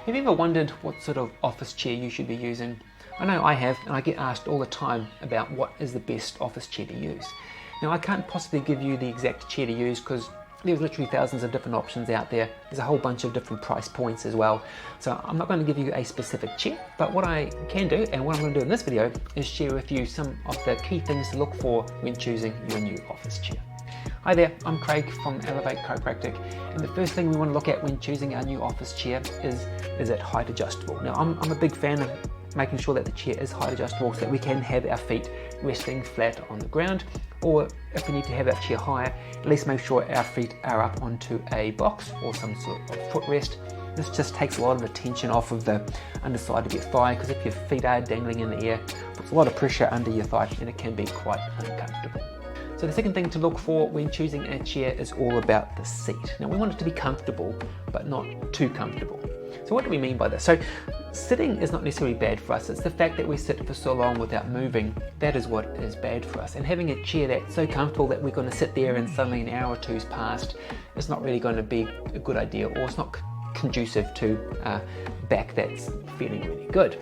Have you ever wondered what sort of office chair you should be using? I know I have, and I get asked all the time about what is the best office chair to use. Now, I can't possibly give you the exact chair to use because there's literally thousands of different options out there. There's a whole bunch of different price points as well. So I'm not going to give you a specific chair, but what I can do, and what I'm going to do in this video, is share with you some of the key things to look for when choosing your new office chair. Hi there, I'm Craig from Chiropractic, and the first thing we want to look at when choosing our new office chair is it height adjustable? Now, I'm a big fan of making sure that the chair is height adjustable so that we can have our feet resting flat on the ground, or if we need to have our chair higher, at least make sure our feet are up onto a box or some sort of footrest. This just takes a lot of the tension off of the underside of your thigh, because if your feet are dangling in the air, it puts a lot of pressure under your thigh and it can be quite uncomfortable. So the second thing to look for when choosing a chair is all about the seat. Now, we want it to be comfortable, but not too comfortable. So what do we mean by this? So sitting is not necessarily bad for us. It's the fact that we sit for so long without moving, that is what is bad for us. And having a chair that's so comfortable that we're going to sit there and suddenly an hour or two's passed is not really going to be a good idea, or it's not conducive to a back that's feeling really good.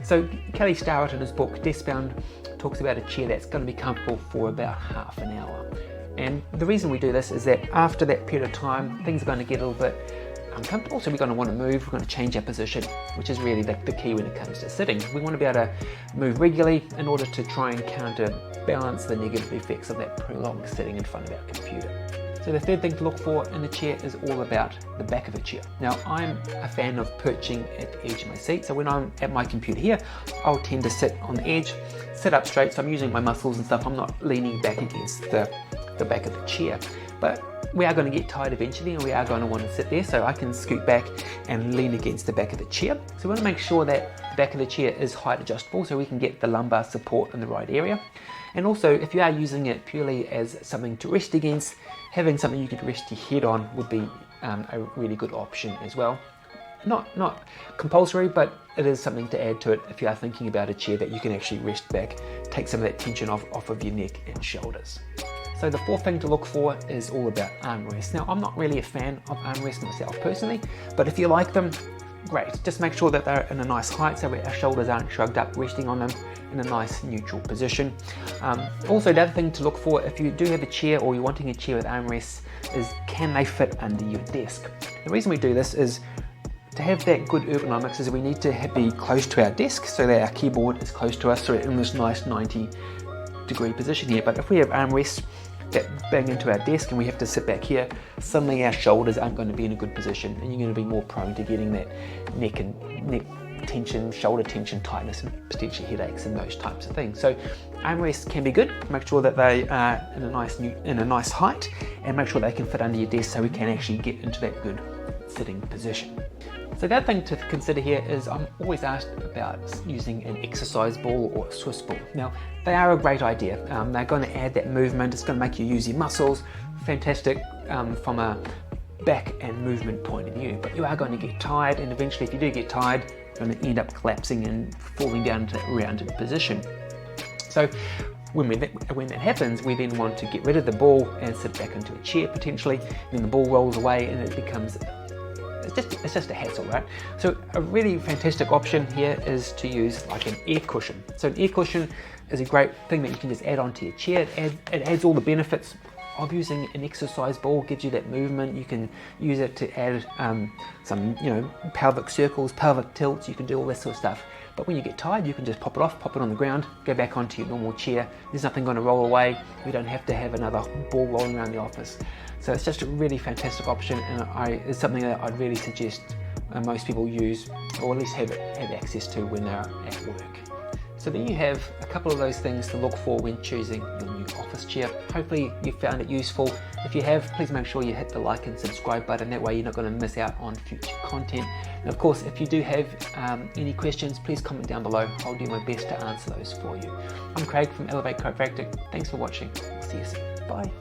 So Kelly Starrett in his book Deskbound talks about a chair that's going to be comfortable for about half an hour. And the reason we do this is that after that period of time, things are going to get a little bit uncomfortable, so we're going to want to move, we're going to change our position, which is really the key when it comes to sitting. We want to be able to move regularly in order to try and counterbalance the negative effects of that prolonged sitting in front of our computer. So the third thing to look for in the chair is all about the back of a chair. Now, I'm a fan of perching at the edge of my seat, so when I'm at my computer here, I'll tend to sit on the edge, sit up straight, so I'm using my muscles and stuff, I'm not leaning back against the back of the chair. But we are going to get tired eventually, and we are going to want to sit there, so I can scoot back and lean against the back of the chair. So we want to make sure that the back of the chair is height adjustable so we can get the lumbar support in the right area. And also, if you are using it purely as something to rest against, having something you could rest your head on would be a really good option as well. Not compulsory, but it is something to add to it if you are thinking about a chair that you can actually rest back, take some of that tension off of your neck and shoulders. So the fourth thing to look for is all about armrests. Now, I'm not really a fan of armrests myself personally, but if you like them, great. Just make sure that they're in a nice height so our shoulders aren't shrugged up, resting on them in a nice neutral position. Also, the other thing to look for if you do have a chair or you're wanting a chair with armrests is, can they fit under your desk? The reason we do this is to have that good ergonomics is we need to be close to our desk so that our keyboard is close to us, so we're in this nice 90-degree position here. But if we have armrests that bang into our desk and we have to sit back here, suddenly our shoulders aren't going to be in a good position, and you're going to be more prone to getting that neck tension, shoulder tension, tightness, and potentially headaches and those types of things. So armrests can be good. Make sure that they are in a nice height, and make sure they can fit under your desk so we can actually get into that good sitting position. So the other thing to consider here is I'm always asked about using an exercise ball or a Swiss ball. Now, they are a great idea. They're going to add that movement. It's going to make you use your muscles. Fantastic from a back and movement point of view. But you are going to get tired, and eventually if you do get tired, you're going to end up collapsing and falling down into that rounded position. So when that happens, we then want to get rid of the ball and sit back into a chair potentially. Then the ball rolls away and it becomes it's just a hassle, right? So a really fantastic option here is to use like an air cushion. So an air cushion is a great thing that you can just add onto your chair. It adds all the benefits of using an exercise ball, gives you that movement. You can use it to add some, pelvic circles, pelvic tilts. You can do all this sort of stuff. But when you get tired, you can just pop it off, pop it on the ground, go back onto your normal chair. There's nothing going to roll away. We don't have to have another ball rolling around the office. So it's just a really fantastic option, and it's something that I'd really suggest most people use, or at least have access to when they're at work. So there you have a couple of those things to look for when choosing your new office chair. Hopefully you found it useful. If you have, please make sure you hit the like and subscribe button. That way you're not going to miss out on future content. And of course, if you do have any questions, please comment down below. I'll do my best to answer those for you. I'm Craig from Chiropractic. Thanks for watching. See you soon. Bye.